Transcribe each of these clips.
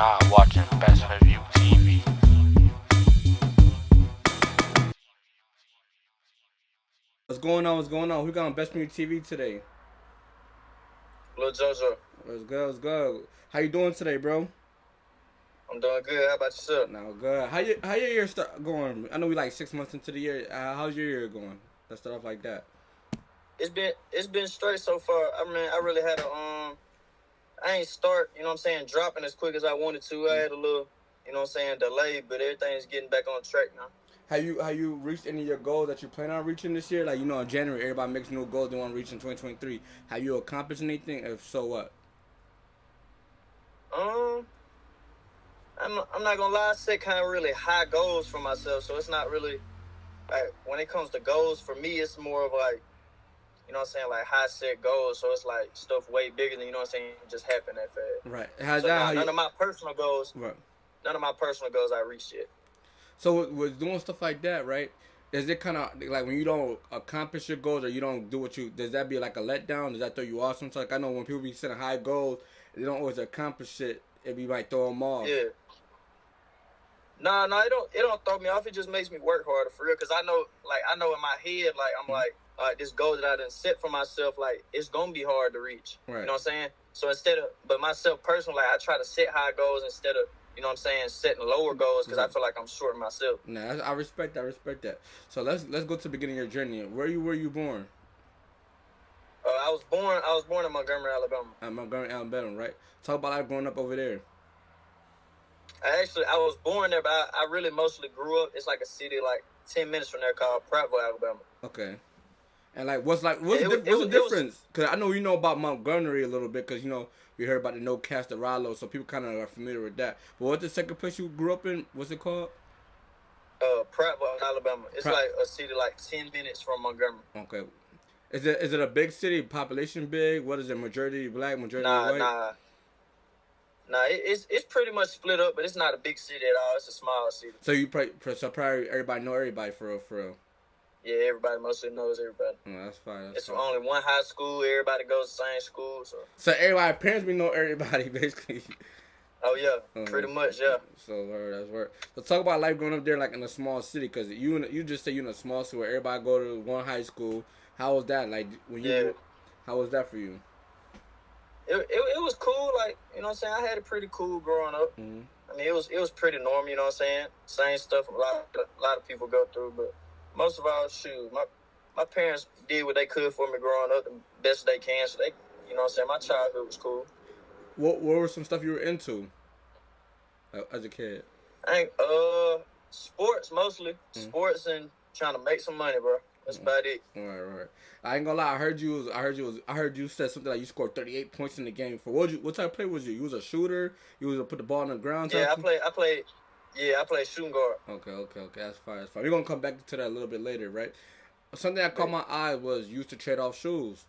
not watching Best for View TV. What's going on? What's going on? Who got on Best Music TV today? Lil Jojo. What's good? What's good? How you doing today, bro? I'm doing good. How about yourself? Now good. How your year start going? I know we like 6 months into the year. How's your year going? Let's start off like that. It's been straight so far. I mean, I really had I ain't start, you know what I'm saying, dropping as quick as I wanted to. I had a little, you know what I'm saying, delay, but everything's getting back on track now. Have you reached any of your goals that you plan on reaching this year? Like, you know, in January, everybody makes new goals they want to reach in 2023. Have you accomplished anything? If so, what? I'm not gonna lie, I set kind of really high goals for myself, so it's not really, like, when it comes to goals, for me, it's more of like, you know what I'm saying, like high set goals, so it's like stuff way bigger than, you know what I'm saying, just happen that fast. Right. None of my personal goals, right. None of my personal goals I reached yet. So with doing stuff like that, right? Is it kind of like when you don't accomplish your goals or you don't do what you? Does that be like a letdown? Does that throw you off? Sometimes, like I know when people be setting high goals, they don't always accomplish it. It be like throw them off. Yeah. No, it don't throw me off. It just makes me work harder for real. Cause I know in my head, like I'm like, all right, this goal that I done set for myself, like it's gonna be hard to reach. Right. You know what I'm saying? So but myself personally, like, I try to set high goals instead of, you know what I'm saying, setting lower goals, because I feel like I'm short of myself. Nah, I respect that. So let's go to the beginning of your journey. Where were you born? I was born in Montgomery, Alabama. Montgomery, Alabama, right? Talk about like growing up over there. I was born there, but I really mostly grew up. It's like a city like 10 minutes from there called Prattville, Alabama. Okay. And like, what's the difference? Because I know you know about Montgomery a little bit, because you know we heard about the No Castoralo, so people kind of are familiar with that. But what's the second place you grew up in? What's it called? Prattville, Alabama. It's like a city like 10 minutes from Montgomery. Okay. Is it a big city? Population big? What is it? Majority black? Majority white? Nah. It's pretty much split up, but it's not a big city at all. It's a smaller city. So probably everybody know everybody for real. Yeah, everybody mostly knows everybody. Oh, that's fine. It's only one high school. Everybody goes to the same school. So everybody, parents, we know everybody basically. Oh yeah, pretty much, yeah. So that's word. So talk about life growing up there, like in a small city, because you just say you're in a small city where everybody go to one high school. How was that? Like when you, how was that for you? It was cool. Like, you know what I'm saying, I had it pretty cool growing up. Mm-hmm. I mean, it was pretty normal. You know what I'm saying, same stuff a lot of people go through, but most of all, shoot, my parents did what they could for me growing up the best they can. So they, you know what I'm saying, my childhood was cool. What were some stuff you were into as a kid? Sports mostly. Mm-hmm. Sports and trying to make some money, bro. That's about it. Right. I ain't gonna lie. I heard you said something like you scored 38 points in the game. For what type of player was you? You was a shooter. You was a put the ball on the ground. Yeah, I played shooting guard. Okay. That's fine. We're gonna come back to that a little bit later, right? Something that caught my eye was you used to trade off shoes.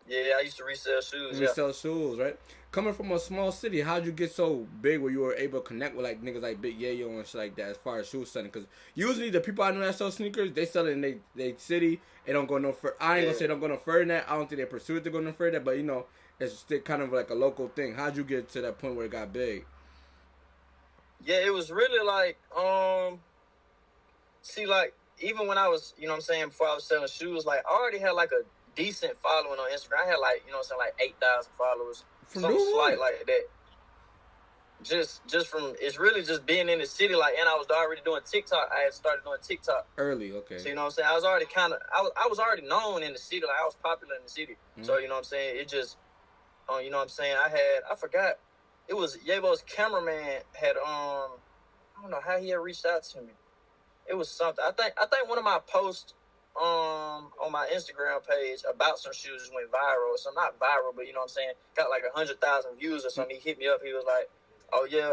Yeah, I used to resell shoes. Resell shoes, right? Coming from a small city, how'd you get so big where you were able to connect with like niggas like Big Yayo and shit like that as far as shoe selling? Because usually the people I know that sell sneakers, they sell it in they city. They don't go no further. I ain't gonna say don't go no further than that. I don't think they pursue it to go no further than that. But you know, it's still kind of like a local thing. How'd you get to that point where it got big? Yeah, it was really like, see, like, even when I was, you know what I'm saying, before I was selling shoes, like, I already had like a decent following on Instagram. I had like, you know what I'm saying, like 8,000 followers. Something slight like that. Just from, it's really just being in the city, like, and I was already doing TikTok. I had started doing TikTok early, okay. So, you know what I'm saying, I was already I was already known in the city, like, I was popular in the city. Mm-hmm. So, you know what I'm saying, it just, you know what I'm saying, I forgot, it was Yavo's cameraman had, I don't know how he had reached out to me. It was something, I think one of my posts, on my Instagram page about some shoes just went viral. So not viral, but you know what I'm saying, got like 100,000 views or something. He hit me up. He was like, "Oh yeah,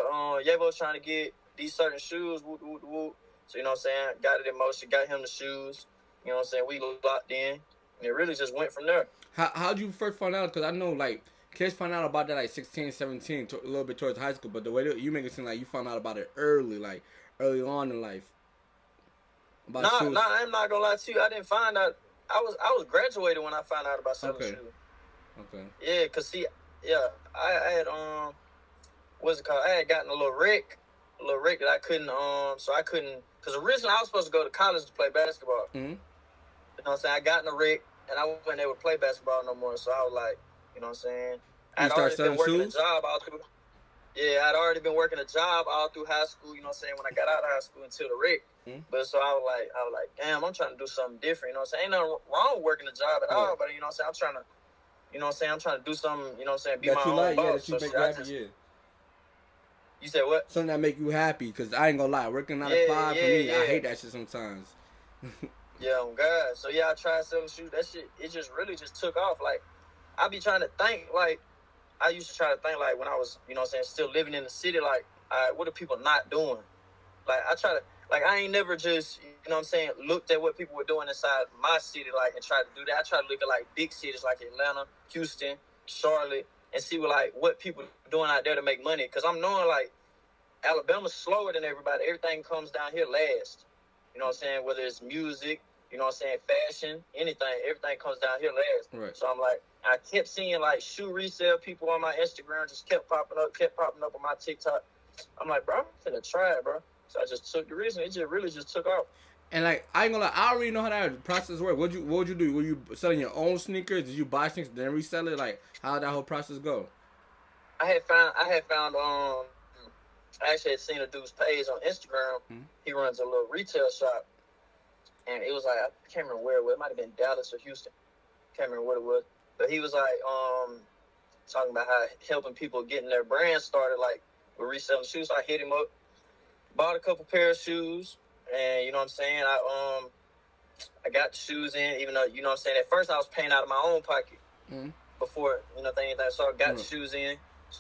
Yavo's trying to get these certain shoes." Woo. So you know what I'm saying, got it in motion, got him the shoes. You know what I'm saying, we locked in, and it really just went from there. How'd you first find out? Because I know like kids find out about that like 16, 17, a little bit towards high school. But the way that you make it seem like you found out about it early on in life. Nah, I'm not gonna lie to you. I didn't find out. I was graduated when I found out about selling shoes. Okay. Yeah, cause see, I had what's it called? I had gotten a little wreck that I couldn't, because originally I was supposed to go to college to play basketball. Mm-hmm. You know what I'm saying? I got in a wreck, and I wasn't able to play basketball no more, so I was like, you know what I'm saying? I'd already been working a job all through. Yeah, I'd already been working a job all through high school, you know what I'm saying, when I got out of high school until the wreck. Mm-hmm. But so I was like, damn, I'm trying to do something different, you know what I'm saying? Ain't nothing wrong with working a job at all, but you know what I'm saying, I'm trying to do something, you know what I'm saying, be my own boss. Yeah, that you make you happy, yeah. You said what? Something that make you happy, because I ain't gonna lie, working 9 to 5 for me, I hate that shit sometimes. Yeah, oh God. So yeah, I tried selling shoes. That shit, it just really just took off. Like, I be trying to think, like, I used to try to think, like, when I was, you know what I'm saying, still living in the city, like, what are people not doing? Like, I try to, like, I ain't never just, you know what I'm saying, looked at what people were doing inside my city, like, and tried to do that. I try to look at, like, big cities like Atlanta, Houston, Charlotte, and see, what people are doing out there to make money. Because I'm knowing, like, Alabama's slower than everybody. Everything comes down here last. You know what I'm saying? Whether it's music, you know what I'm saying, fashion, anything, everything comes down here last. Right. So I'm like, I kept seeing like shoe resale people on my Instagram, just kept popping up on my TikTok. I'm like, bro, I'm finna try it, bro. So I just took the reason. It just really just took off. And like, I ain't gonna lie, I already know how that process works. What would you do? Were you selling your own sneakers? Did you buy sneakers then resell it? Like, how did that whole process go? I had found I actually had seen a dude's page on Instagram. Mm-hmm. He runs a little retail shop. And it was like, I can't remember where it was. It might have been Dallas or Houston. Can't remember what it was. But he was like, talking about how helping people getting their brand started, like with reselling shoes. So I hit him up, bought a couple pair of shoes, and you know what I'm saying? I got the shoes in, even though, you know what I'm saying, at first I was paying out of my own pocket before, you know, anything. So I got the shoes in,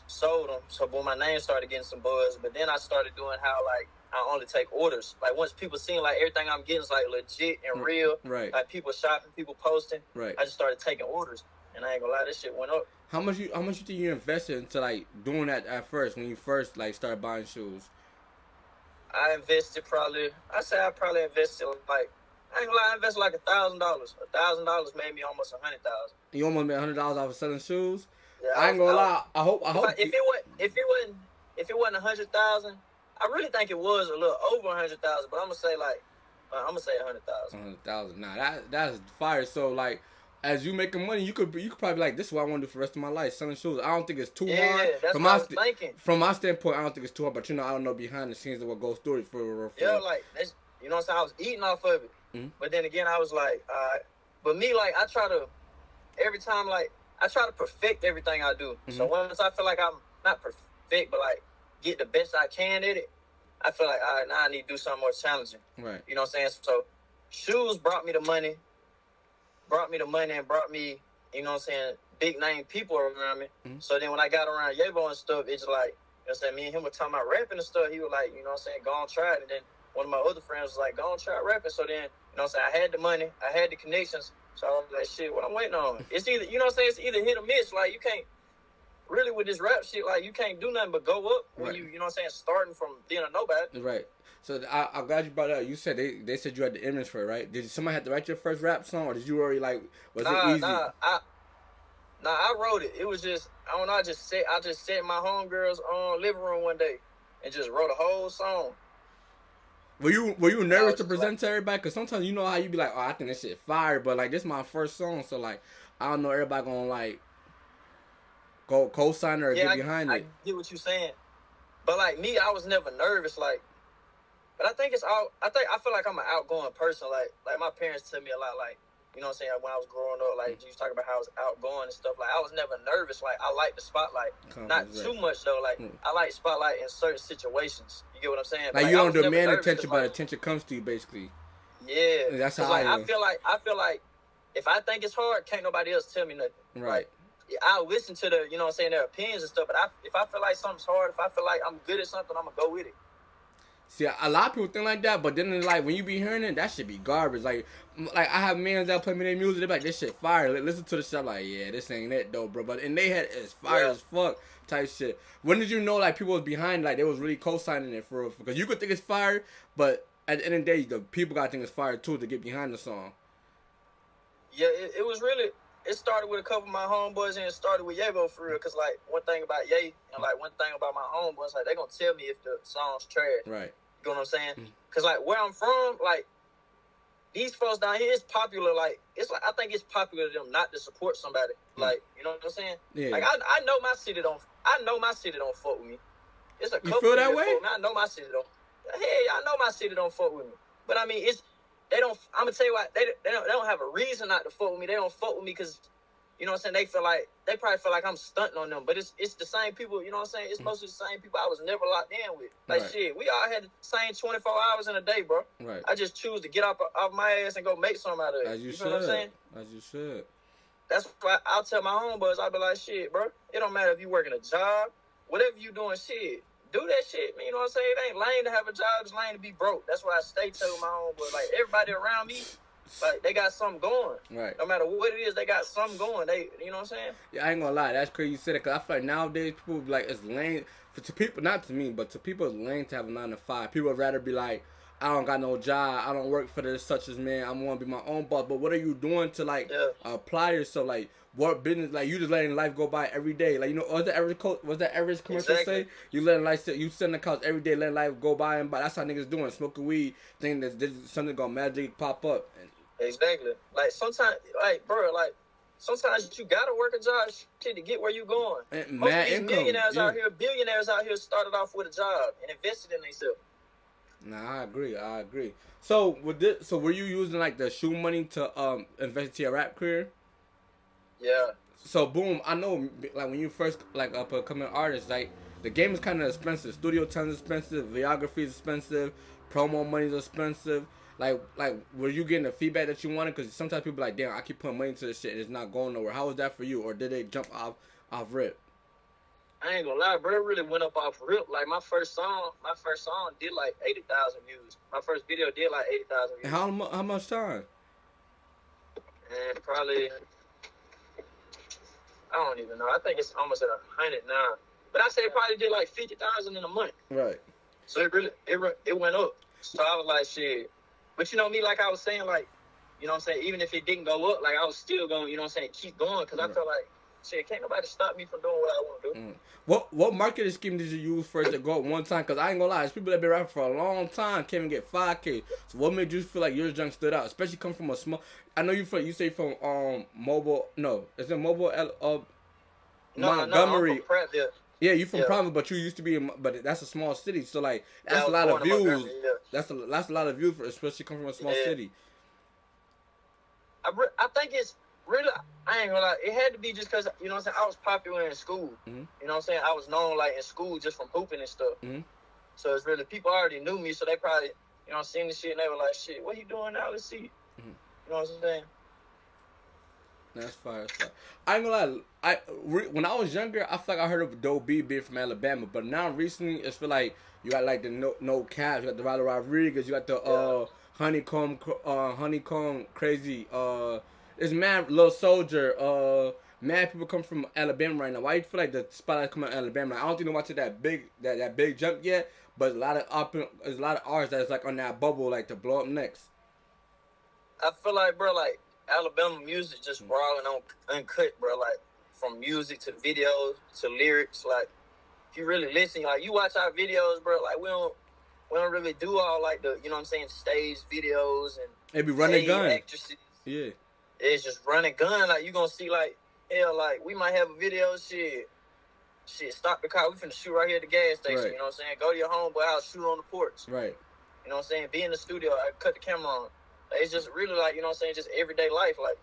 sold them. So boom, my name started getting some buzz. But then I started doing how, like, I only take orders. Like, once people seeing, like, everything I'm getting is, like, legit and real. Right. Like, people shopping, people posting. Right. I just started taking orders. And I ain't gonna lie, this shit went up. How much you think you invested into, like, doing that at first, when you first, like, started buying shoes? I invested probably invested, like, I ain't gonna lie, I invested like $1,000. $1,000 made me almost $100,000. You almost made $100 off of selling shoes? Yeah, I ain't gonna lie. I hope. If it wasn't $100,000, I really think it was a little over $100,000. But I'm gonna say $100,000. $100,000. Nah, that's fire. So like, as you making money, you could probably be like, this is what I want to do for the rest of my life, selling shoes. I don't think it's too hard. Yeah, that's what I was thinking. From my standpoint, I don't think it's too hard. But you know, I don't know behind the scenes of what goes through it for. Yeah, like that's, you know what I'm saying. I was eating off of it, but then again, I was like, but me, like, I try to perfect everything I do. So once I feel like I'm not perfect, but like get the best I can at it, I feel like, all right, now I need to do something more challenging. Right. You know what I'm saying? So shoes brought me the money and brought me, you know what I'm saying, big name people around me. So then when I got around Yayo and stuff, it's like, you know what I'm saying, me and him were talking about rapping and stuff. He was like, you know what I'm saying, go on, try it. And then one of my other friends was like, go on, try rapping. So then, you know what I'm saying, I had the money, I had the connections. So I was like, shit, what I'm waiting on? It's either, you know what I'm saying, it's either hit or miss. Like, you can't, really with this rap shit, like, you can't do nothing but go up when you know what I'm saying, starting from being a nobody. Right. So I'm glad you brought it up. You said they said you had the image for it, right? Did somebody have to write your first rap song, or did you already, like, was it easy? I wrote it. It was just, I don't know, I just sat in my homegirl's living room one day and just wrote a whole song. Were you nervous to present to everybody? Because sometimes you know how you be like, oh, I think this shit fire, but like, this is my first song, so like, I don't know everybody gonna like go co-sign or get behind it. I get what you're saying, but like me, I was never nervous. Like, but I think it's all. I feel like I'm an outgoing person. Like my parents tell me a lot. Like, you know what I'm saying, when I was growing up, like, you was talking about how I was outgoing and stuff. Like, I was never nervous. Like, I like the spotlight. Not too much, though. Like, I like spotlight in certain situations. You get what I'm saying? Like, you don't demand attention, but attention comes to you, basically. Yeah. That's how I feel like if I think it's hard, can't nobody else tell me nothing. Right. Like, I'll listen to the, you know what I'm saying, their opinions and stuff, but if I feel like something's hard, if I feel like I'm good at something, I'm going to go with it. See, a lot of people think like that, but then like when you be hearing it, that shit be garbage. Like I have mans that play me their music, they be like, this shit fire. Listen to the shit, I'm like, yeah, this ain't it though, bro. But in they head, it's fire as fuck type shit. When did you know like people was behind, like they was really co-signing it for real? Because you could think it's fire, but at the end of the day, the people gotta think it's fire too to get behind the song. Yeah, it was really, it started with a couple of my homeboys and it started with Yavo for real. Cause like one thing about Ye and like one thing about my homeboys, like they gonna tell me if the song's trash. Right. You know what I'm saying? Cause like where I'm from, like these folks down here, it's popular. Like it's like I think it's popular to them not to support somebody. Like you know what I'm saying? Yeah. Like I know my city don't. I know my city don't fuck with me. It's a couple. You feel that way? Fuck with me. I know my city don't. Hey, I know my city don't fuck with me. But I mean, they don't. I'm gonna tell you what. They don't have a reason not to fuck with me. They don't fuck with me because, you know what I'm saying. They probably feel like I'm stunting on them. But it's the same people. You know what I'm saying. It's mostly the same people I was never locked in with. Like shit, we all had the same 24 hours in a day, bro. Right. I just choose to get off my ass and go make something out of it. As you should. Know what I'm saying? As you should. That's why I'll tell my homeboys. I'll be like, shit, bro. It don't matter if you working a job, whatever you doing, shit. Do that shit, man. You know what I'm saying? It ain't lame to have a job. It's lame to be broke. That's why I stay telling my homeboys. Like, everybody around me, like, they got something going. Right. No matter what it is, they got something going. You know what I'm saying? Yeah, I ain't gonna lie. That's crazy you said it. Because I feel like nowadays, people be like, it's lame. To people, not to me, but to people, it's lame to have a 9 to 5. People would rather be like, I don't got no job. I don't work for this such as man. I want to be my own boss. But what are you doing to, like, apply yourself? Like, what business? Like, you just letting life go by every day. Like, you know, what's the average commercial say? You letting life sit, you sit on the couch every day, letting life go by and by. That's how niggas doing. Smoking weed, thinking that there's something gonna magically pop up. Exactly. Like, sometimes, like, bro, like, sometimes you gotta work a job shit to get where you going. And most mad of these income, billionaires out here started off with a job and invested in themselves. Nah, I agree. So so were you using like the shoe money to invest into your rap career? Yeah. So boom, I know like when you first like up a coming artist, like the game is kind of expensive. Studio time is expensive, videography is expensive, promo money is expensive. Like were you getting the feedback that you wanted? Because sometimes people like, damn, I keep putting money into this shit and it's not going nowhere. How was that for you, or did they jump off rip? I ain't gonna lie, bro. It really went up off rip. Like my first song did like 80,000 views. My first video did like 80,000 views. How much time? And probably, I don't even know. I think it's almost at 100 now. But I say it probably did like 50,000 in a month. Right. So it went up. So I was like, shit. But you know me, like I was saying, like, you know what I'm saying, even if it didn't go up, like I was still going, you know what I'm saying, keep going, because I felt like, shit, can't nobody stop me from doing what I want to do. What marketing scheme did you use for it to go up one time? Because I ain't gonna lie, there's people that been rapping for a long time can't even get 5K. So what made you feel like your junk stood out, especially coming from a small? I know you say from mobile. No, it's in mobile. Montgomery. No, I'm from Prattville. Yeah, you from Prattville, but you used to be but that's a small city. So like that's a lot of views. That's a lot of views for, especially coming from a small city. I think it's really, I ain't gonna lie, it had to be just because, you know what I'm saying, I was popular in school. Mm-hmm. You know what I'm saying? I was known, like, in school just from hooping and stuff. Mm-hmm. So it's really, people already knew me, so they probably, you know, seen the shit, and they were like, shit, what you doing now? Let's see. Mm-hmm. You know what I'm saying? That's fire. I ain't gonna lie, when I was younger, I feel like I heard of Doe B being from Alabama, but now recently, it's feel like you got, like, the no caps, you got the Riley Rodriguez, you got the honeycomb crazy, it's mad Lil Soldier, mad people come from Alabama right now. Why you feel like the spotlight come out of Alabama? Like, I don't think nobody took that big jump yet, but there's a lot of artists that's like on that bubble like to blow up next. I feel like, bro, like Alabama music just raw and uncut, bro. Like from music to videos to lyrics. Like if you really listen, like you watch our videos, bro. Like we don't really do all like the, you know what I'm saying, stage videos and it be running gun. Actresses. Yeah. It's just running gun. Like, you gonna see, like, hell, like, we might have a video, shit, stop the car. We finna shoot right here at the gas station, you know what I'm saying? Go to your homeboy house, shoot on the porch. Right. You know what I'm saying? Be in the studio, cut the camera on. Like, it's just really, like, you know what I'm saying, just everyday life. Like,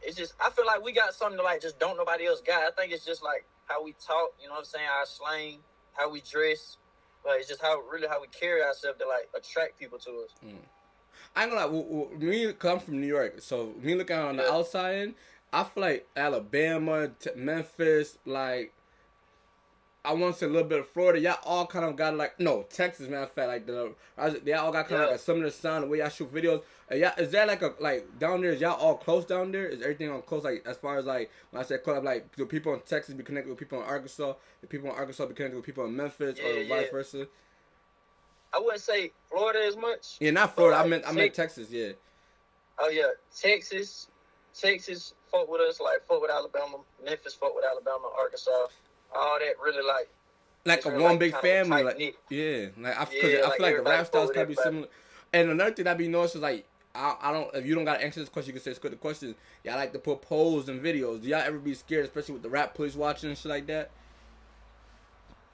it's just, I feel like we got something to, like, just don't nobody else got. I think it's just, like, how we talk, you know what I'm saying, our slang, how we dress. Like, it's just how we carry ourselves to, like, attract people to us. I ain't gonna lie, me, cause I'm from New York, so me looking on the outside, I feel like Alabama, Memphis, like, I want to say a little bit of Florida, y'all all kind of got like, no, Texas, matter of fact, like, they all got kind of like a similar sound, the way y'all shoot videos. Is that like down there, is y'all all close down there? Is everything on close, like, as far as like, when I say close, like, do people in Texas be connected with people in Arkansas? Do people in Arkansas be connected with people in Memphis, or vice versa? I wouldn't say Florida as much. Yeah, not Florida. Like, I meant Texas. Yeah. Oh yeah, Texas, Texas fuck with us, like fuck with Alabama. Memphis fuck with Alabama, Arkansas. All that really like a really, one like, big kinda family, like tight-knit. yeah, like I Yeah, feel like the everybody rap styles fuck with gotta be everybody. similar. And another thing that be noticed is like I don't if you don't gotta answer this question, you can say it's good the question. Y'all like to put polls and videos. Do y'all ever be scared, especially with the rap police watching and shit like that?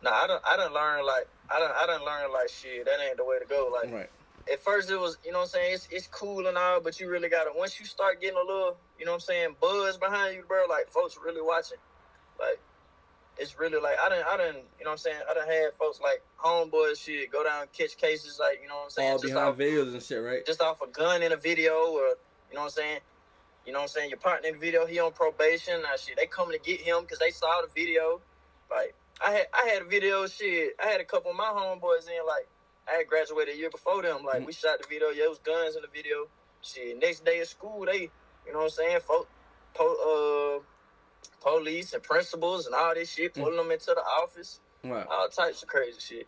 Nah, I done learn like I done learn like shit. That ain't the way to go. Like Right. at first it was, you know what I'm saying, it's cool and all, but you really gotta once you start getting a little, you know what I'm saying, buzz behind you, bro, like folks really watching. Like it's really like I done, you know what I'm saying, I done had folks like homeboys shit go down catch cases like, you know what I'm saying, All just behind off videos and shit, right? just off a gun in a video or you know what I'm saying. You know what I'm saying? Your partner in the video, he on probation. Now shit, they coming to get him because they saw the video. Like I had a video shit. I had a couple of my homeboys in like I had graduated a year before them. Like we shot the video. Yeah, it was guns in the video. Shit, next day of school, they, you know what I'm saying? Police and principals and all this shit, pulling them into the office. Right. All types of crazy shit.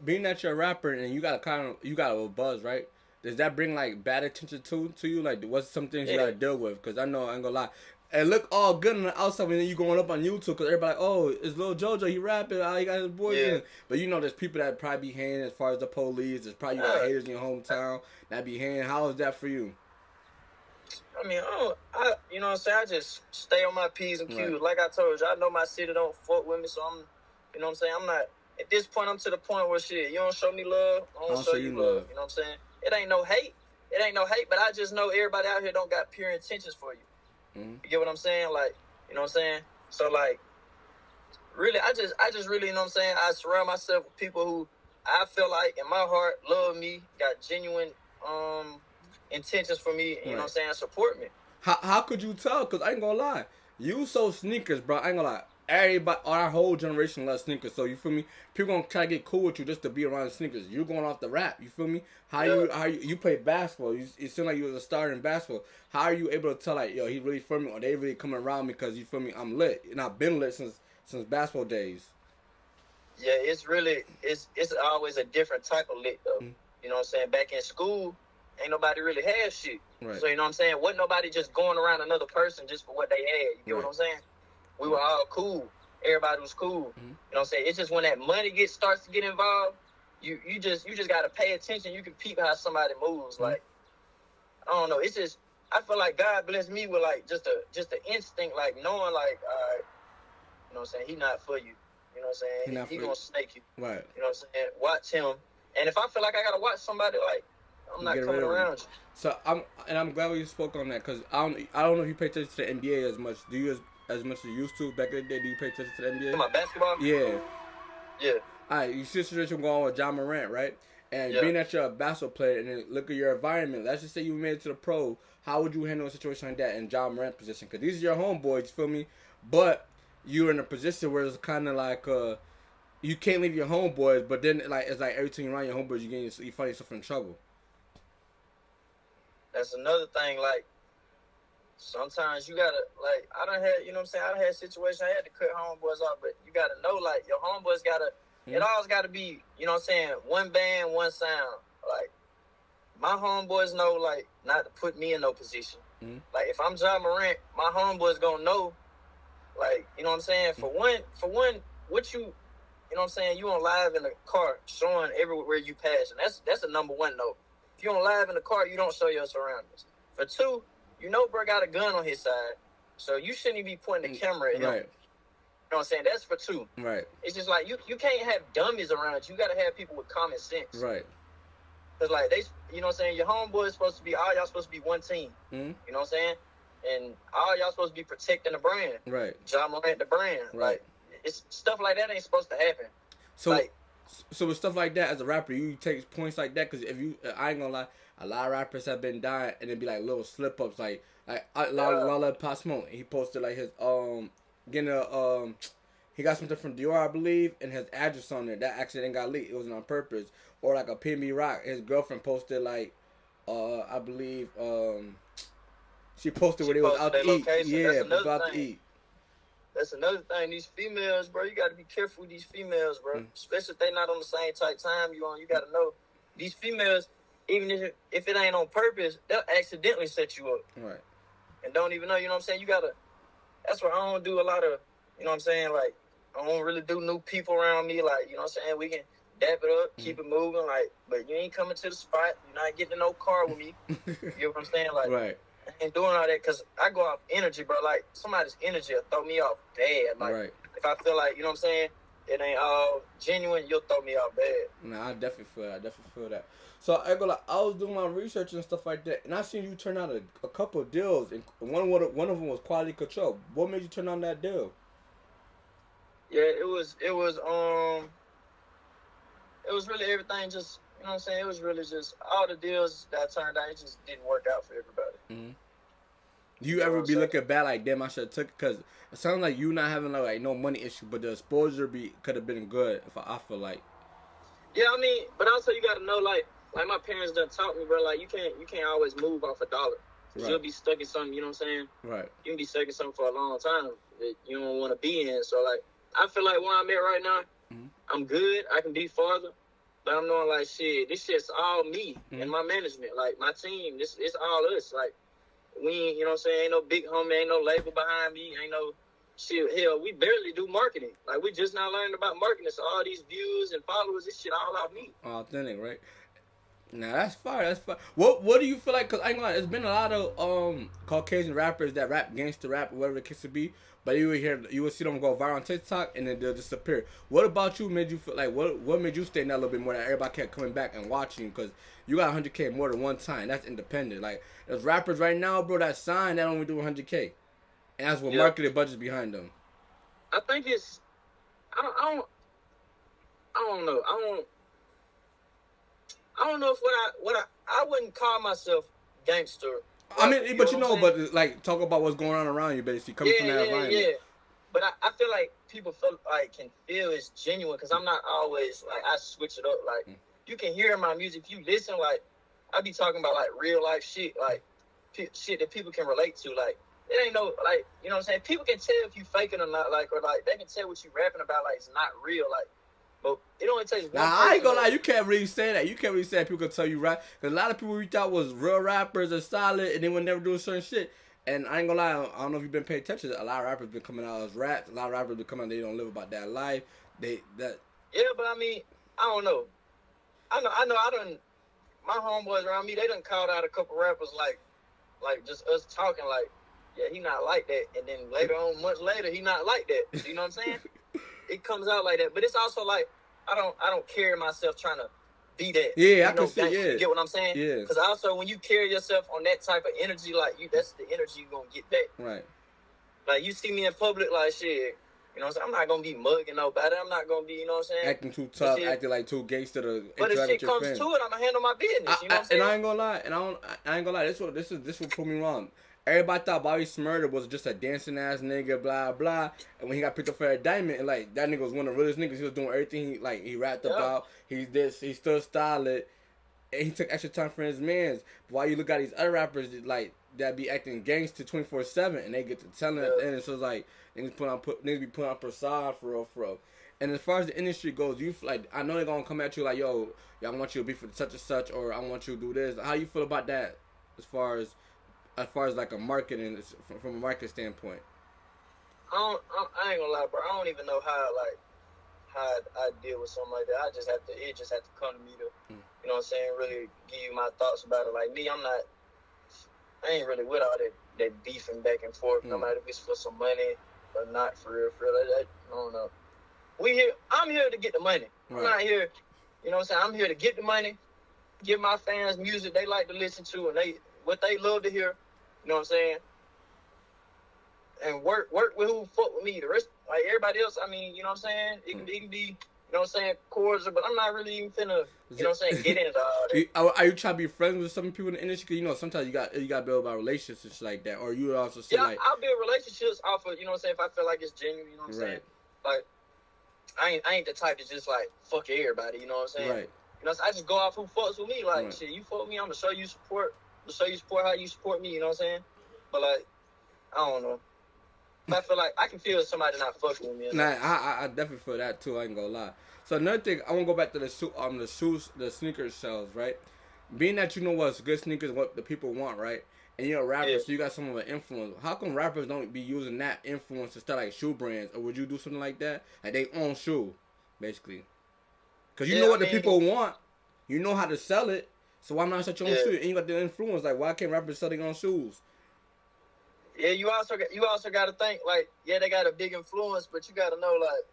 Being that you're a rapper and you got a buzz, right? Does that bring like bad attention to you? Like, what's some things you gotta deal with? Because I know I ain't gonna lie, it look all good on the outside when you going up on YouTube because everybody, oh, it's Lil Jojo, he rapping, oh, he got his boys in. But you know, there's people that probably be hating as far as the police. There's probably you got haters in your hometown that be hating. How is that for you? I mean, you know what I'm saying? I just stay on my P's and Q's. Right. Like I told you, I know my city don't fuck with me, so I'm, you know what I'm saying? I'm not, at this point, I'm to the point where shit, you don't show me love, I don't show you love. You know what I'm saying? It ain't no hate. It ain't no hate, but I just know everybody out here don't got pure intentions for you. Mm-hmm. You get what I'm saying? Like, you know what I'm saying? So, like, really, I just really, you know what I'm saying? I surround myself with people who I feel like, in my heart, love me, got genuine intentions for me, you know what I'm saying? Support me. How could you tell? Because I ain't gonna lie. You so sneakers, bro. I ain't gonna lie. Everybody, our whole generation loves sneakers. So you feel me? People gonna try to get cool with you just to be around sneakers. You're going off the rap. You feel me? How you play basketball? It seemed like you was a starter in basketball. How are you able to tell like, yo, he really for me, or they really coming around me because you feel me? I'm lit, and I've been lit since basketball days. Yeah, it's always a different type of lit though. Mm-hmm. You know what I'm saying? Back in school, ain't nobody really had shit. Right. So you know what I'm saying? Wasn't nobody just going around another person just for what they had. You get what I'm saying? We were all cool. Everybody was cool. Mm-hmm. You know what I'm saying? It's just when that money starts to get involved, you just gotta pay attention. You can peep how somebody moves. Mm-hmm. Like, I don't know. It's just I feel like God blessed me with like just a instinct, like knowing like, all right, you know what I'm saying, he not for you. You know what I'm saying? He gonna snake you. Right. You know what I'm saying? Watch him. And if I feel like I gotta watch somebody, like I'm not coming around you. So I'm glad you spoke on that because I don't know if you pay attention to the NBA as much. Do you as much as you used to back in the day? Do you pay attention to the NBA? My basketball? Yeah. Yeah. All right, you see the situation going on with Morant, right? And being that you're a basketball player and then look at your environment, let's just say you made it to the pro, how would you handle a situation like that in Morant position? Because these are your homeboys, you feel me? But you're in a position where it's kind of like you can't leave your homeboys, but then like it's like every time you're around your homeboys, you find yourself in trouble. That's another thing, like, sometimes you gotta, like, I done had, you know what I'm saying, I done had situations, I had to cut homeboys off, but you gotta know, like, your homeboys gotta, it always gotta be, you know what I'm saying, one band, one sound. Like, my homeboys know, like, not to put me in no position. Mm-hmm. Like, if I'm Morant, my homeboys gonna know, like, you know what I'm saying, for one, what you know what I'm saying, you on live in the car, showing everywhere you pass, and that's a number one note. If you're on live in the car, you don't show your surroundings. For two, you know bro got a gun on his side, so you shouldn't be pointing the camera at him. Right. You know what I'm saying? That's for two. Right. It's just like you can't have dummies around you. You got to have people with common sense. Right. Because like you know what I'm saying, your homeboy is supposed to be, all y'all supposed to be one team. Mm-hmm. You know what I'm saying? And all y'all supposed to be protecting the brand. Right. Morant the brand. Right. Like, it's stuff like that ain't supposed to happen. So like, so with stuff like that, as a rapper, you take points like that because if you, I ain't gonna lie, a lot of rappers have been dying and it'd be like little slip ups, like Lala Pop Smoke. He posted like his getting he got something from Dior, I believe, and his address on there. That actually didn't got leaked. It wasn't on purpose. Or like a PB Rock, his girlfriend posted like I believe she posted where they was out to eat. Yeah, about to eat. That's another thing. These females, bro, you got to be careful with these females, bro. Especially if they not on the same type time you on. You got to know these females, even if it ain't on purpose, they'll accidentally set you up. Right. and don't even know, you know what I'm saying? You gotta, that's why I don't do a lot of, you know what I'm saying? Like, I don't really do new people around me. Like, you know what I'm saying? We can dap it up, keep it moving, like, but you ain't coming to the spot. You're not getting in no car with me. You get what I'm saying? Like, Right. I ain't doing all that because I go off energy, bro. Like, somebody's energy will throw me off bad. Like, Right. if I feel like, you know what I'm saying, it ain't all genuine, you'll throw me off bad. Nah, I definitely feel that. So I go like, I was doing my research and stuff like that, and I seen you turn out a couple of deals, and one of them was quality control. What made you turn on that deal? Yeah, it was really everything. Just, you know what I'm saying. It was really just all the deals that I turned down. It just didn't work out for everybody. Mm-hmm. Do you ever be looking bad like, damn, I should have took it? Because it sounds like you not having like no money issue, but the exposure could have been good. If I feel like. Yeah, I mean, but also you got to know, like my parents done taught me, bro. Like you can't always move off a dollar. Right. You'll be stuck in something. You know what I'm saying? Right. You can be stuck in something for a long time that you don't want to be in. So like, I feel like where I'm at right now, I'm good. I can be farther. But I'm knowing like shit, this shit's all me and my management, like my team. It's all us. Like we ain't, you know what I'm saying, ain't no big homie, ain't no label behind me, ain't no shit. Hell, we barely do marketing. Like we just now learning about marketing. So all these views and followers, this shit all off me. Authentic, right? Nah, that's fire. That's fire. What do you feel like? Cause I ain't gonna lie, there's been a lot of Caucasian rappers that rap gangster rap or whatever the case would be. But you would see them go viral on TikTok and then they'll disappear. What about you made you feel like what made you stand out a little bit more that everybody kept coming back and watching you? Because you got 100K more than one time. That's independent. Like there's rappers right now, bro, that sign that only do 100K, and that's what marketing budgets behind them. I think it's I don't know. I don't know if I wouldn't call myself gangster. I mean, but you know, but like talk about what's going on around you, basically coming from that environment. Yeah. But I feel like people can feel it's genuine because I'm not always like I switch it up. Like you can hear my music if you listen. Like I be talking about like real life shit, like shit that people can relate to. Like it ain't no like you know what I'm saying. People can tell if you faking or not. Like or like they can tell what you rapping about. Like it's not real. Like. But it only takes one. Nah, I ain't gonna lie. You can't really say that. You can't really say that people can tell you right. Because a lot of people we thought was real rappers are solid and they would never do certain shit. And I ain't gonna lie. I don't know if you've been paying attention. A lot of rappers been coming out as raps. A lot of rappers been coming out. They don't live about that life. Yeah, but I mean, I don't know. I done. My homeboys around me, they done called out a couple rappers like just us talking like, yeah, he not like that. And then later on, months later, he not like that. You know what I'm saying? It comes out like that, but it's also like I don't carry myself trying to be that. Yeah, I can see. Yeah, you get what I'm saying? Yeah. Because also when you carry yourself on that type of energy, like that's the energy you gonna get back. Right. Like you see me in public, like shit. You know what I'm saying? I'm not gonna be mugging nobody. I'm not gonna be, you know what I'm saying? Acting too tough, acting like too gangster to but if shit comes to it, I'm gonna handle my business. You know what I'm saying? And I ain't gonna lie. This will put me wrong. Everybody thought Bobby Smurder was just a dancing ass nigga, blah blah. And when he got picked up for a diamond, and like that nigga was one of the realest niggas. He was doing everything he rapped about. He stood solid, and he took extra time for his mans. But while you look at these other rappers like that be acting gangster 24/7, and they get to telling at the end. So it's like niggas be putting on persona for real. And as far as the industry goes, you like I know they're gonna come at you like, yo, I want you to be for such and such, or I want you to do this. How you feel about that? As far as like a marketing from a market standpoint. I ain't gonna lie, bro. I don't even know how I deal with something like that. It just have to come to me to, you know what I'm saying, really give you my thoughts about it. Like me, I ain't really with all that beefing back and forth, no matter if it's for some money or not for real. I don't know. I'm here to get the money. Right. I'm not here, you know what I'm saying? I'm here to get the money, give my fans music they like to listen to, and what they love to hear. You know what I'm saying? And work with who fuck with me. The rest, like everybody else, I mean, you know what I'm saying? It can be, you know what I'm saying, cordial, but I'm not really even finna, you know what I'm saying, get into all that. Are you trying to be friends with some people in the industry? Because, you know, sometimes you got to build about relationships like that. Or you also say, like... I'll build relationships off of, you know what I'm saying, if I feel like it's genuine, you know what I'm saying? Like, I ain't the type to just, like, fuck everybody, you know what I'm saying? Right. You know, I just go off who fucks with me. Like, shit, you fuck with me, I'm gonna show you support. So you support how you support me, you know what I'm saying? But like, I don't know. I feel like I can feel somebody not fucking with me. Nah, I definitely feel that too. I ain't gonna lie. So another thing, I want to go back to the sneaker sales, right? Being that you know what's good sneakers, what the people want, right? and you're a rapper, Yeah. so you got some of an influence. How come rappers don't be using that influence to start like shoe brands, or would you do something like that, like they own shoe, basically? Because you know what the people want, you know how to sell it, so why not set your own shoe? And you got the influence, like why can't rappers sell their own shoes? Yeah, you also got to think like, yeah, they got a big influence, but you got to know like,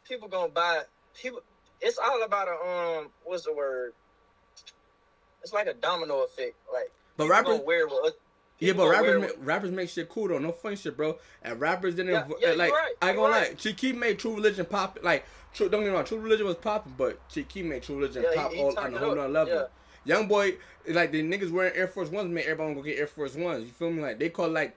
people gonna buy people. It's all about a what's the word? It's like a domino effect. Like, but rappers gonna wear what. Yeah, but rappers make shit cool though. No funny shit, bro. And rappers didn't like. You're right. I gonna lie. Chiqui made True Religion pop. Like, don't get me wrong. True Religion was popping, but Chiqui made True Religion pop on a whole nother level. Yeah. Young boy, like the niggas wearing Air Force Ones, made everybody go get Air Force Ones. You feel me? Like they call them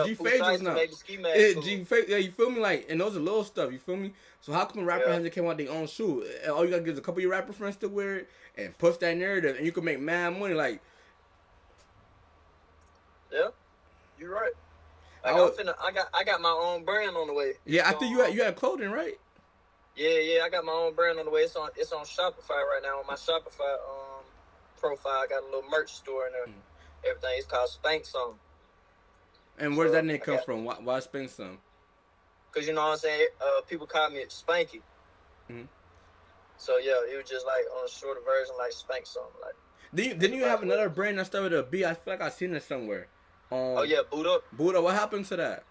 G Phases now. G Phase, yeah, you feel me? Like, and those are little stuff. You feel me? So how come a rapper hasn't came out their own shoe? All you gotta get is a couple of your rapper friends to wear it and push that narrative, and you can make mad money. Like, yeah, you're right. Like, I got my own brand on the way. Yeah, I think you had clothing, right? Yeah, I got my own brand on the way. It's on Shopify right now. On my Shopify profile, I got a little merch store in there. Everything. It's called Spank Some. And where does that name come from? Why Spank Some? Because, you know what I'm saying, people call me Spanky. Mm-hmm. So, yeah, it was just, like, on a shorter version, like, Spank Some. Like, didn't you have another brand that started with a B? I feel like I've seen it somewhere. Oh, yeah, Boot Up. Boot Up, what happened to that?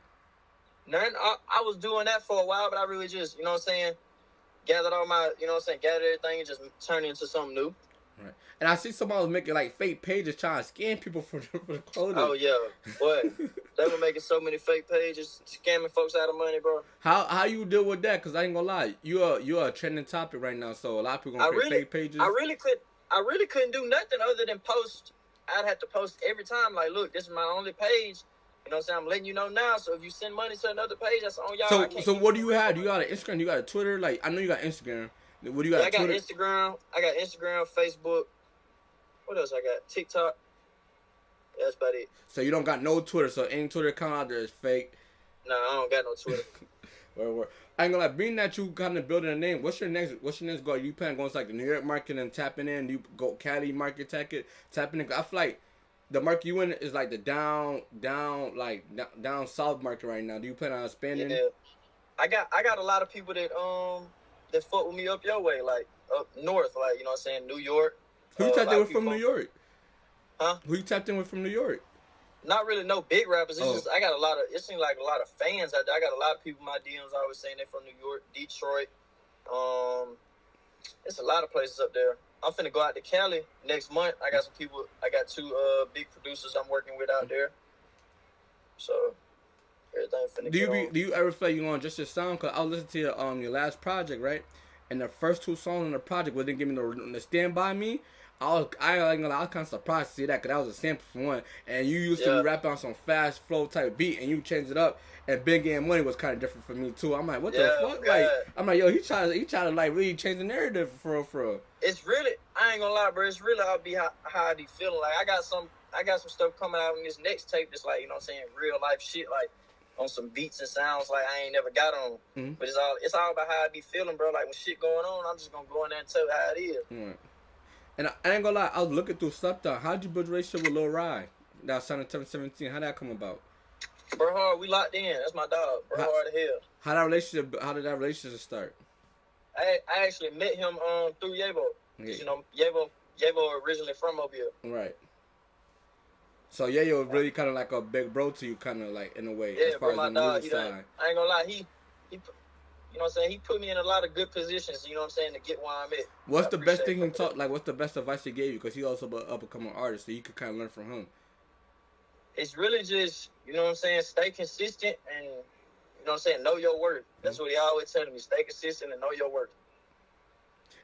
Nothing. I was doing that for a while, but I really just, you know what I'm saying, gathered everything and just turned it into something new. Right. And I see somebody was making like fake pages trying to scam people for the clothing. Oh yeah, boy, they were making so many fake pages, scamming folks out of money, bro. How you deal with that? Cause I ain't gonna lie, you're a trending topic right now, so a lot of people gonna create fake pages. I really couldn't do nothing other than post. I'd have to post every time, like, look, this is my only page. You know what I'm saying? I'm letting you know now. So if you send money to another page, that's on y'all. So what do you have? You got an Instagram? You got a Twitter? Like, I know you got Instagram. What do you got? I got Instagram. I got Instagram, Facebook. What else I got? TikTok. That's about it. So you don't got no Twitter. So any Twitter account out there is fake. No, I don't got no Twitter. Word. I ain't gonna lie. Being that you kind of building a name, what's your next goal? You plan going to like the New York market and tapping in? You go Cali market, tapping in? I feel like the market you in is like the down south market right now. Do you plan on expanding? Yeah. I got a lot of people that fuck with me up your way, like up north, like, you know what I'm saying, New York. Who you tapped in with from New York? Huh? Who you tapped in with from New York? Not really no big rappers. It's just it seems like a lot of fans out there. I got a lot of people in my DMs always saying they're from New York, Detroit. It's a lot of places up there. I'm finna go out to Cali next month. I got some people. I got two big producers I'm working with out there. So everything finna Do you ever feel like you on just your sound? Cause I was listening to your last project, right? And the first two songs on the project didn't give me the Stand By Me. I was kind of surprised to see that, because that was a sample for one. And you used to rap on some fast flow type beat, and you changed it up. And Big Getting Money was kind of different for me too. I'm like, what the fuck? Like, I'm like, yo, he tried to like really change the narrative for real. It's really, I ain't gonna lie, bro. It's really how I be feeling. Like, I got some stuff coming out in this next tape that's like, you know what I'm saying, real life shit, like on some beats and sounds like I ain't never got on. Mm-hmm. But it's all about how I be feeling, bro. Like, when shit going on, I'm just gonna go in there and tell how it is. Mm. And I ain't gonna lie, I was looking through stuff though. How'd you build a relationship with Lil Rye? That was signed in 2017. How'd that come about? Bro Hard, we locked in. That's my dog. Bro Hard to hell. How did that relationship start? I actually met him through Yayo. Yeah. You know, Yayo originally from Mobile. Right. So Yayo really kind of like a big bro to you, kind of like, in a way. Yeah, as far bro, as my dog. side. I ain't gonna lie, he you know what I'm saying, he put me in a lot of good positions, you know what I'm saying, to get where I'm at. What's the best thing he taught, like, what's the best advice he gave you? Because he's also an up-and-coming artist, so you could kind of learn from him. It's really just, you know what I'm saying, stay consistent and, you know what I'm saying, know your worth. That's what he always telling me, stay consistent and know your worth.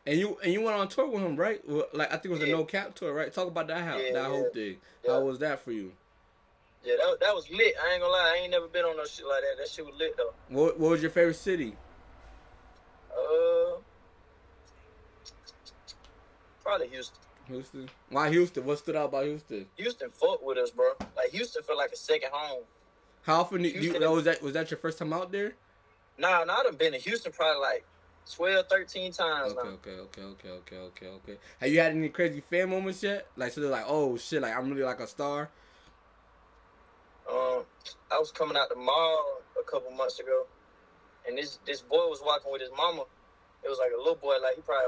And you went on tour with him, right? Like, I think it was a No Cap tour, right? Talk about that whole thing. Yeah. How was that for you? Yeah, that was lit. I ain't gonna lie, I ain't never been on no shit like that. That shit was lit, though. What was your favorite city? Probably Houston. Houston? Why Houston? What stood out about Houston? Houston fucked with us, bro. Like, Houston felt like a second home. How often was that your first time out there? Nah, I done been to Houston probably like 12, 13 times now. Okay. Have you had any crazy fan moments yet? Like, so they're like, oh shit, like I'm really like a star. I was coming out the mall a couple months ago, and this boy was walking with his mama. It was like a little boy, like he probably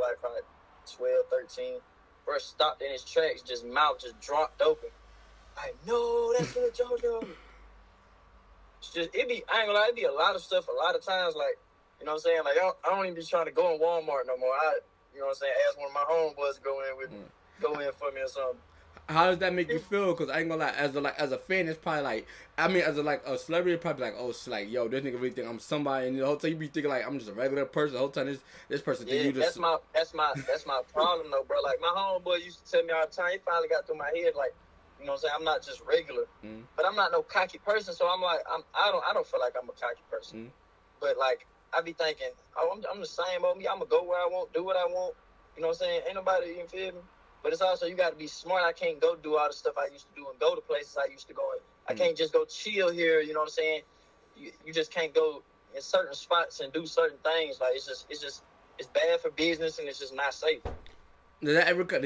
12, 13. Bro stopped in his tracks, just mouth just dropped open. Like, no, that's Lil Jojo. It's just, I ain't gonna lie, it be a lot of stuff, a lot of times, like, you know what I'm saying? Like, I don't even be trying to go in Walmart no more. You know what I'm saying? Ask one of my homeboys to go in with me, go in for me or something. How does that make you feel? Cause I ain't gonna lie, as a fan, it's probably like, I mean, as a celebrity, probably like, oh, like, yo, this nigga really think I'm somebody, and the whole time you be thinking like I'm just a regular person. The whole time this person think you just. That's my problem though, bro. Like my homeboy used to tell me all the time. He finally got through my head, like, you know what I'm saying? I'm not just regular, but I'm not no cocky person. So I'm like, I don't feel like I'm a cocky person, but like I be thinking, oh, I'm the same old me. I'm gonna go where I want, do what I want. You know what I'm saying? Ain't nobody, you feel me? But it's also, you got to be smart. I can't go do all the stuff I used to do and go to places I used to go in. I can't just go chill here, you know what I'm saying? You just can't go in certain spots and do certain things. Like, it's bad for business and it's just not safe. Do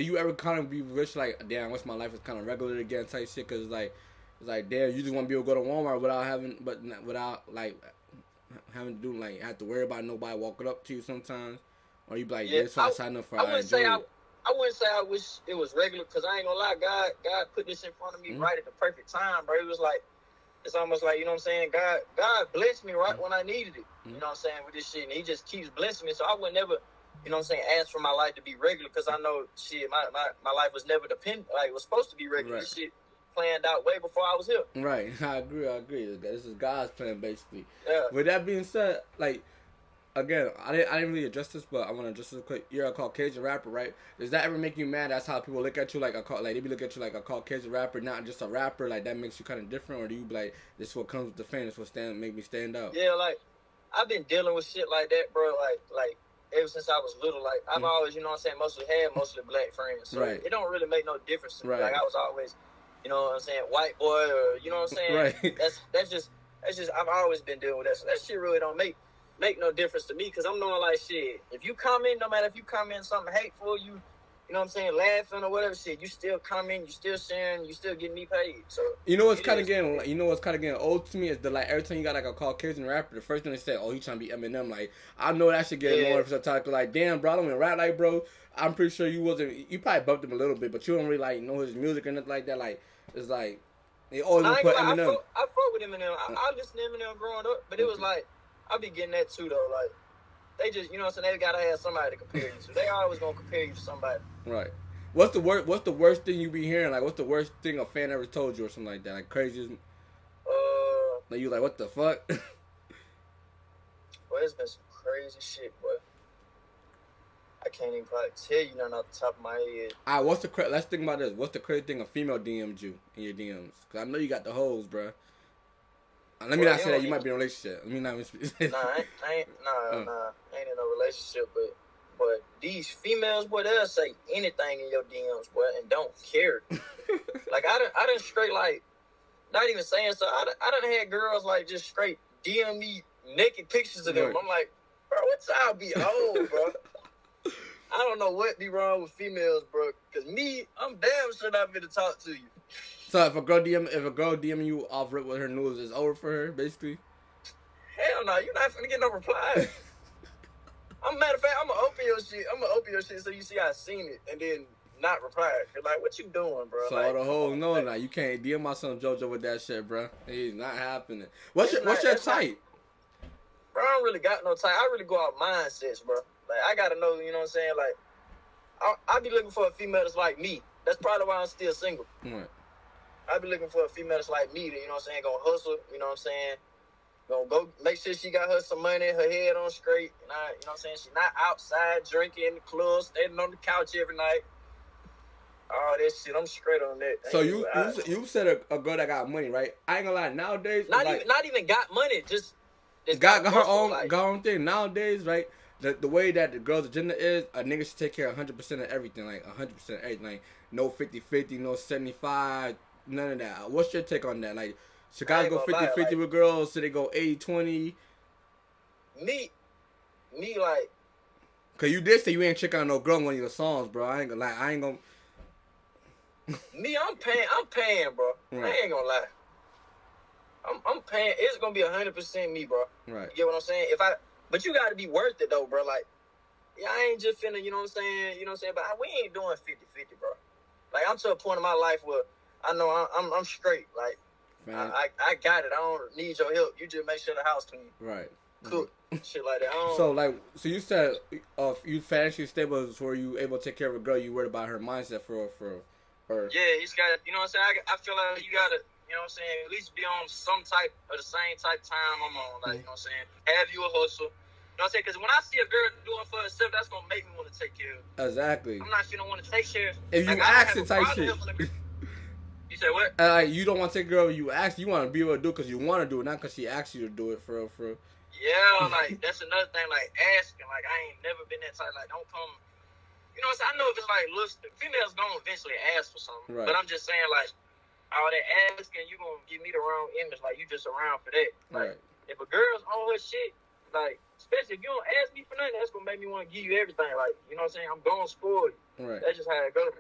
you ever kind of be rich, like, damn, what's my life is kind of regular again type shit? Because, like, it's like, damn, you just want to be able to go to Walmart without having to do, like, have to worry about nobody walking up to you sometimes? Or you be like, this I signed up for, I enjoy it. I wouldn't say I wish it was regular, because I ain't gonna lie, God put this in front of me right at the perfect time, bro. It was like, it's almost like, you know what I'm saying, God blessed me right when I needed it, you know what I'm saying, with this shit, and he just keeps blessing me, so I would never, you know what I'm saying, ask for my life to be regular, because I know, shit, my life was never dependent, like, it was supposed to be regular. Right. This shit planned out way before I was here. Right, I agree. This is God's plan, basically. Yeah. With that being said, like, again, I didn't really address this, but I want to address this quick. You're a Caucasian rapper, right? Does that ever make you mad? That's how people look at you, like they look at you like a Caucasian rapper, not just a rapper. Like that makes you kind of different, or do you be like, this is what comes with the fan, this is what make me stand out? Yeah, like I've been dealing with shit like that, bro. Like ever since I was little. Like I've always, you know what I'm saying, mostly black friends. So right. It don't really make no difference to me. Right. Like I was always, you know what I'm saying, white boy, or you know what I'm saying. Right. That's just I've always been dealing with that. So that shit really don't make no difference to me, because I'm knowing like shit, if you comment, no matter if you comment something hateful, you know what I'm saying, laughing or whatever shit, you still comment, you still sharing, you still getting me paid. So you know what's kind of getting old to me is like every time you got like a Caucasian rapper, the first thing they say, oh, he trying to be Eminem. Like I know that should get annoying for some time. Like damn, bro, I don't even rap like bro. I'm pretty sure you probably bumped him a little bit, but you don't really like know his music or nothing like that. Like it's like they always put Eminem. I fuck with Eminem. I listened to Eminem growing up, but it was like I be getting that too though. Like they just, you know what I'm saying, they gotta have somebody to compare you to. They always gonna compare you to somebody. Right. What's the worst thing you be hearing? Like what's the worst thing a fan ever told you or something like that? Like craziest. Like you like what the fuck? Well, it's been some crazy shit, boy. I can't even probably tell you nothing off the top of my head. Alright, let's think about this. What's the crazy thing a female DM'd you in your DMs? Cause I know you got the hoes, bruh. Let me not say that. You might be in a relationship. Let me not. I ain't in no relationship, but these females, boy, they'll say anything in your DMs, boy, and don't care. Like I done straight, like, not even saying so. I done had girls like just straight DM me naked pictures of them. Right. I'm like, bro, what y'all be on, bro? I don't know what be wrong with females, bro. Cause me, I'm damn sure not finna talk to you. So if a girl DM you off rip with her news, it's over for her, basically? Hell no, you're not finna get no reply. Matter of fact, I'm gonna open your shit so you see I seen it and then not reply. Like, what you doing, bro? So like, all the hoes know now. You can't DM my son Jojo with that shit, bro. It's not happening. What's your type? Bro, I don't really got no type. I really go out mindsets, bro. Like, I gotta know, you know what I'm saying? Like, I be looking for a female that's like me. That's probably why I'm still single. Right. I be looking for a female that's like me, that, you know what I'm saying, gonna hustle, you know what I'm saying, gonna go make sure she got her some money, her head on straight, and you know what I'm saying, she not outside drinking in the club, standing on the couch every night. Oh, that shit, I'm straight on that. So you said a girl that got money, right? I ain't gonna lie, nowadays, not even got money, just got her own thing. Nowadays, right? The way that the girl's agenda is, a nigga should take care of 100% of everything, like 100% of everything, like no 50-50, no 75. None of that. What's your take on that? Like, should guys go 50-50 like, with girls? Should they go 80-20? Me, like, Cause you did say you ain't check out no girl in one of your songs, bro. I ain't gonna lie. I ain't gonna. Me, I'm paying, bro. Right. I ain't gonna lie. I'm paying. It's gonna be 100% me, bro. Right. You get what I'm saying? But you gotta be worth it though, bro. Like, yeah, I ain't just finna, you know what I'm saying? You know what I'm saying? But we ain't doing 50-50, bro. Like, I'm to a point in my life where I know I'm straight. Like, I got it. I don't need your help. You just make sure the house clean. Right. Cook. Shit like that. So you said you financially stable is where you able to take care of a girl. You worried about her mindset for her. Yeah, he's got. You know what I'm saying? I feel like you gotta. You know what I'm saying? At least be on some type of the same type time I'm on. Like, you know what I'm saying? Have you a hustle? You know what I'm saying? Because when I see a girl doing for herself, that's gonna make me want to take care of her. Exactly. I'm not gonna want to take care of her. If you ask it type shit. You said what? You don't want to take a girl. You ask. You want to be able to do it because you want to do it, not because she asks you to do it for real. Yeah, like that's another thing. Like asking. Like I ain't never been that type. Like don't come. You know what I'm saying? I know if it's like, look, females gonna eventually ask for something. Right. But I'm just saying, like, all that asking, you gonna give me the wrong image. Like, you just around for that. Like, if a girl's on her shit, like, especially if you don't ask me for nothing, that's gonna make me want to give you everything. Like, you know what I'm saying? I'm gonna spoil you. Right. That's just how it goes.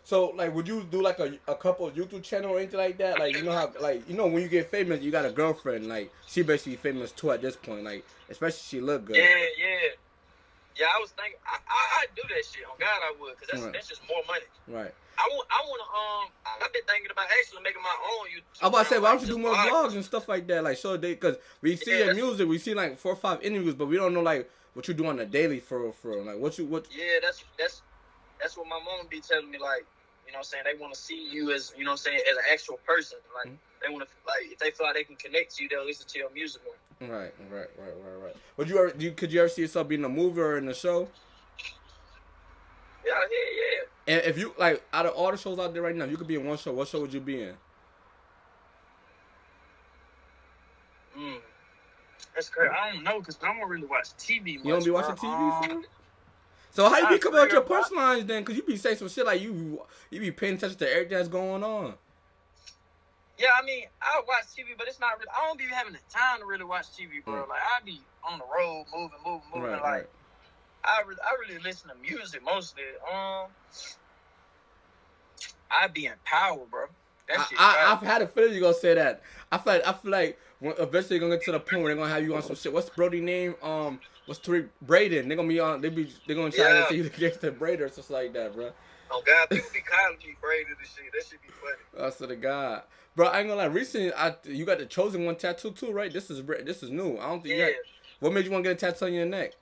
So, like, would you do, like, a couple YouTube channel or anything like that? Like, you know how, like, you know, when you get famous, you got a girlfriend. Like, she basically famous, too, at this point. Like, especially she look good. Yeah. Yeah, I was thinking, I'd do that shit. On God, I would, because that's just more money. Right. I've been thinking about actually making my own YouTube. I'm about to say, why don't you do more vlogs vlogs and stuff like that? Like, so they, because we see your music, we see, like, 4 or 5 interviews, but we don't know, like, what you do on a daily for real. Like, what. Yeah, that's what my mom be telling me, like, you know what I'm saying, they want to see you as, you know what I'm saying, as an actual person. Like, they want to, like, if they feel like they can connect to you, they'll listen to your music more. Right. Would you ever, could you ever see yourself being in a movie or in a show? Yeah. And if you, like, out of all the shows out there right now, if you could be in one show, what show would you be in? That's crazy. I don't know, because I don't really watch TV much. You don't be watching TV, for? So how you be coming out with your punchlines then? Because you be saying some shit like you be paying attention to everything that's going on. Yeah, I mean, I watch TV, but it's not really, I don't be having the time to really watch TV, bro. Like, I be on the road, moving. Right. I really listen to music mostly. I be in power, bro. That shit. I've had a feeling you gonna say that. I feel like when eventually you're gonna get to the point where they're gonna have you on some shit. What's Brody's name? What's Tariq? Brayden. They're gonna be on. They're gonna try to say you against the Brayden or something like that, bro. Oh God, people be calling me Brayden and shit. That should be funny. I swear to God, bro. I ain't gonna lie. Recently, you got the Chosen One tattoo too, right? This is new. I don't think. Yeah. What made you want to get a tattoo on your neck?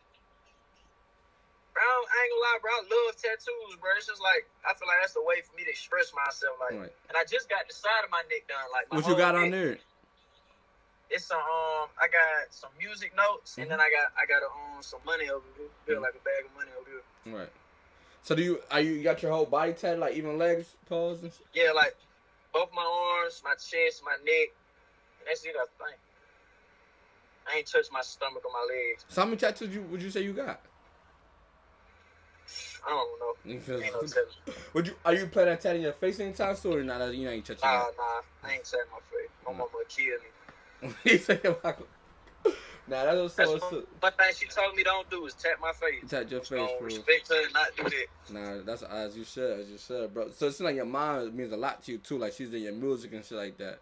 Bro, I ain't gonna lie, bro. I love tattoos, bro. It's just like I feel like that's the way for me to express myself. Like, and I just got the side of my neck done. Like, my what you got on there? It's I got some music notes, and then I got some money over here, like a bag of money over here. Right. So you got your whole body tatted, like even legs, paws and shit? Yeah, like both my arms, my chest, my neck. And that's it, I think. I ain't touched my stomach or my legs. So how many tattoos would you say you got? I don't know. Ain't no telling. Are you planning on tatting your face anytime soon or not? You ain't touching Nah, I ain't tatting my face. My mama would kill me. Nah, that's so. One thing she told me don't do is tap my face. Tap your face, bro. Respect her and not do that. Nah, that's as you should, bro. So it seems like your mom means a lot to you too. Like she's in your music and shit like that.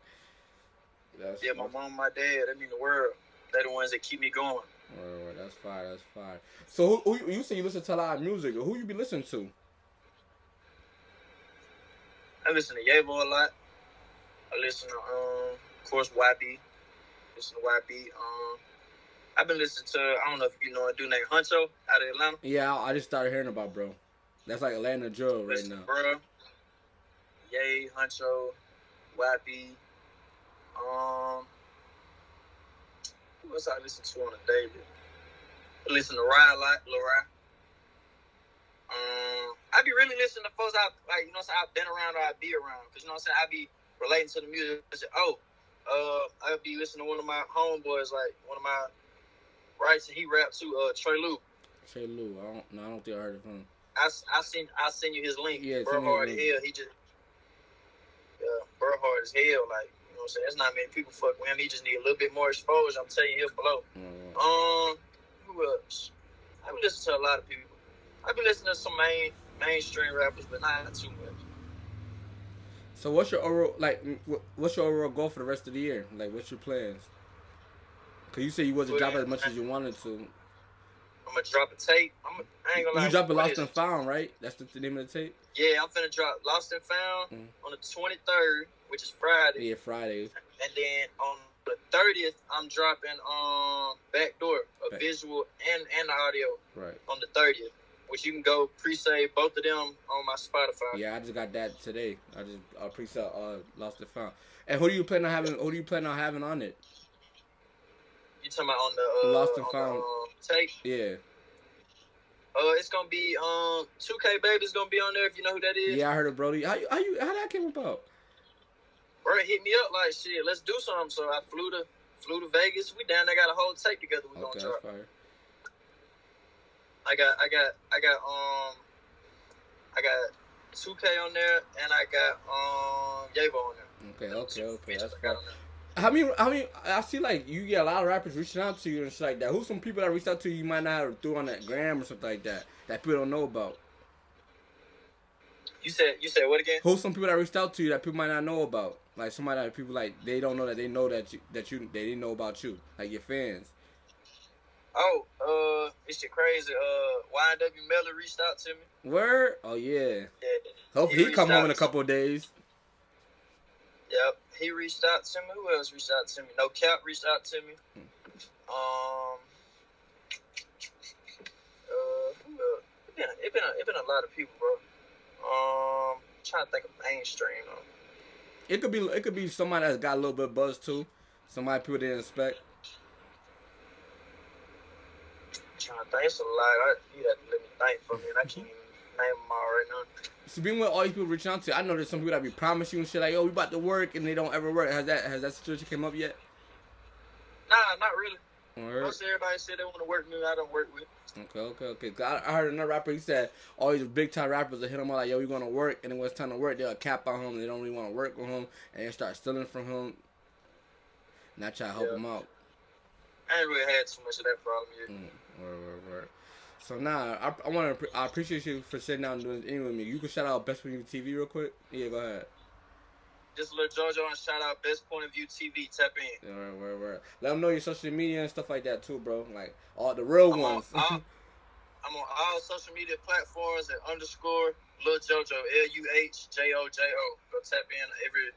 Yeah, my mom and my dad, they mean the world. They're the ones that keep me going. Right, that's fine. So who you say you listen to a lot of music? Who you be listening to? I listen to Yayo a lot. I listen to of course YB. Listen to YB. I've been listening to, I don't know if you know a dude named Huncho out of Atlanta. Yeah, I just started hearing about bro. That's like Atlanta drill right now. Bro, Yayo, Huncho, YB. Who else I listen to on a daily? I listen to Rye a lot, Lil Rye. I be really listening to folks like, you know what I'm saying, I've been around or I be around. Because, you know what I'm saying, I be relating to the music. I be listening to one of my homeboys, like, one of my rights, and he raps too, Luh. Luh, I don't think I heard of him. I'll send you his link. Yeah, bro hard as hell. Bro hard as hell, like, you know what I'm saying? There's not many people fuck with him. He just need a little bit more exposure. I'm telling you, he'll blow. Who Who else? I be listening to a lot of people. I be listening to some mainstream rappers, but not too much. So what's your overall goal for the rest of the year? Like, what's your plans? Cause you said you wasn't dropping as much as you wanted to. I'm gonna drop a tape. I ain't gonna lie. You dropping Lost and Found, right? That's the name of the tape? Yeah, I'm finna drop Lost and Found on the 23rd, which is Friday. Yeah, Friday. And then on the 30th, I'm dropping Backdoor, a visual and the audio. Right. On the 30th, which you can go pre-save both of them on my Spotify. Yeah, I just got that today. I just pre-sale Lost and Found. And who do you plan on having on it? You talking about on the Lost and Found tape? Yeah. It's gonna be 2K Baby's gonna be on there if you know who that is. Yeah, I heard of Brody. How that came about? Bro hit me up like shit. Let's do something. So I flew to Vegas. We down there got a whole tape together. We gonna drop. Fire. I got 2K on there and I got Yavo on there. Okay. That's fine. How many? I see like you get a lot of rappers reaching out to you and shit like that. Who's some people that reached out to you might not have threw on that gram or something like that people don't know about? You said what again? Who's some people that reached out to you that people might not know about? Like somebody that people like they don't know that they know that they didn't know about you, like your fans. Oh, this shit crazy. YNW Melly reached out to me. Word? Oh yeah. Yeah. Hopefully he come home in a couple of days. Yep, he reached out to me. Who else reached out to me? No Cap reached out to me. Who else? It been a lot of people, bro. Trying to think of mainstream. It could be somebody that's got a little bit of buzz too. Somebody people didn't expect. Trying to think, it's a lot. You have to let me think for me, and I can't even name them all right now. So being with all these people reaching out to you, I know there's some people that be promise you and shit like, yo, we about to work, and they don't ever work. Has that situation came up yet? Nah, not really. Word. Most everybody said they want to work with me. I don't work with. Okay. Cause I heard another rapper. He said all these big time rappers will hit him out like, yo, we gonna work, and then when it's time to work, they'll cap on him. They don't really want to work with him, and they start stealing from him. And I try to help him out. I ain't really had too much of that problem yet. Word. So now I appreciate you for sitting down and doing this with me. You can shout out BestsPointOfViewTV real quick. Yeah, go ahead. Just Lil Jojo and shout out BestsPointOfViewTV. Tap in. Word. Let them know your social media and stuff like that too, bro. Like all the real ones. I'm on all social media platforms at _ Luh Jojo, LUHJOJO. Go tap in every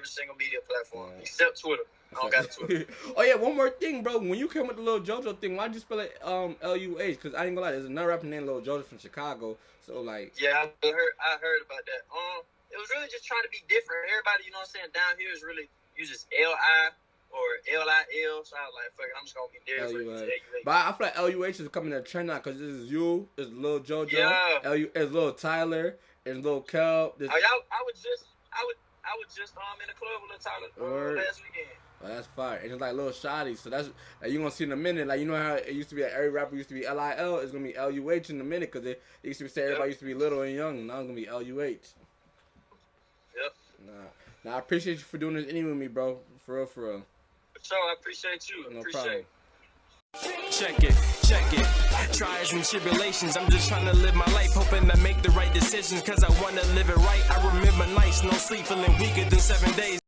single media platform except Twitter. I don't got Twitter. Oh yeah, one more thing, bro. When you came with the Lil Jojo thing, why'd you spell it LUH? Cause I ain't gonna lie, there's another rapper named Lil Jojo from Chicago. So like, yeah, I heard about that. It was really just trying to be different. Everybody, you know what I'm saying, down here is really uses LI or LIL. So I was like, fuck it, I'm just gonna be different. But I feel like LUH is coming to trend now because this is you, it's Lil Jojo, it's Lil Tyler, it's Lil Kel. I was just in the club with Lil Tyler last weekend. Oh, that's fire. And it's like little shoddy. So that's you're going to see in a minute. Like, you know how it used to be, every rapper used to be LIL. It's going to be LUH in a minute because it used to be everybody used to be little and young. Now it's going to be LUH. Yep. Nah, I appreciate you for doing this anyway with me, bro. For real. For sure, I appreciate you. No problem. Check it. Trials and tribulations. I'm just trying to live my life, hoping I make the right decisions, cause I wanna live it right. I remember nights, no sleep, feeling weaker than 7 days.